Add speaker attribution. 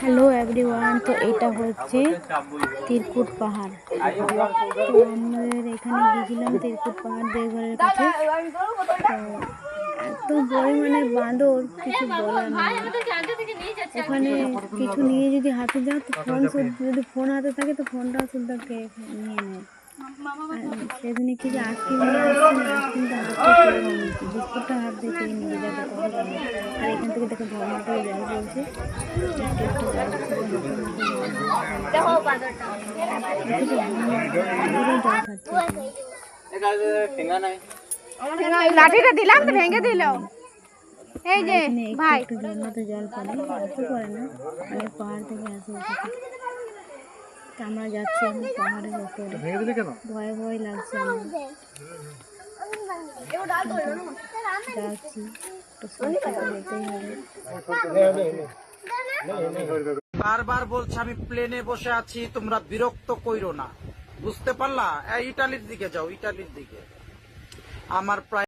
Speaker 1: Hello everyone, তো এটা হচ্ছে তিরকুট পাহাড়। তো আমাদের এখানে গিয়েছিলাম তিরকুট পাহাড় দেওঘরের কাছে। তো এত পরিমাণে বাঁদর কিছু বলার নেই। ওখানে কিছু নিয়ে যদি হাতে যাও তো যদি ফোন হাতে থাকে তো ফোনটাও শুদ্ধ নিয়ে নেয়। সেদিনে কি যে আইসক্রিম নিয়ে আসছে না, আইসক্রিমটা হাত দিয়ে পেয়ে নিয়েছি, বিস্কুটটা হাত দিয়ে পেয়ে নিয়ে যাবে কত ভালো। আর এখান থেকে দেখো ঝর্ণাটাও জল পড়ছে, একটু একটু
Speaker 2: লাঠিটা দিলাম তো ভেঙে দিল। এই যে ভাই
Speaker 1: একটু ঝর্ণাতে জল পড়ে, এত পড়ে না, অনেক পাহাড় থেকে আসে। আমরা যাচ্ছি এখন পাহাড়ের উপরে, ভয় ভয় লাগছে আমার। যাচ্ছি তো সাথে যেতেই হবে।
Speaker 3: বারবার বলছে আমি প্লেনে বসে আছি, তোমরা বিরক্ত কইরো না, বুঝতে পারলা? ইটালির দিকে যাও, ইটালির দিকে। আমার প্রায়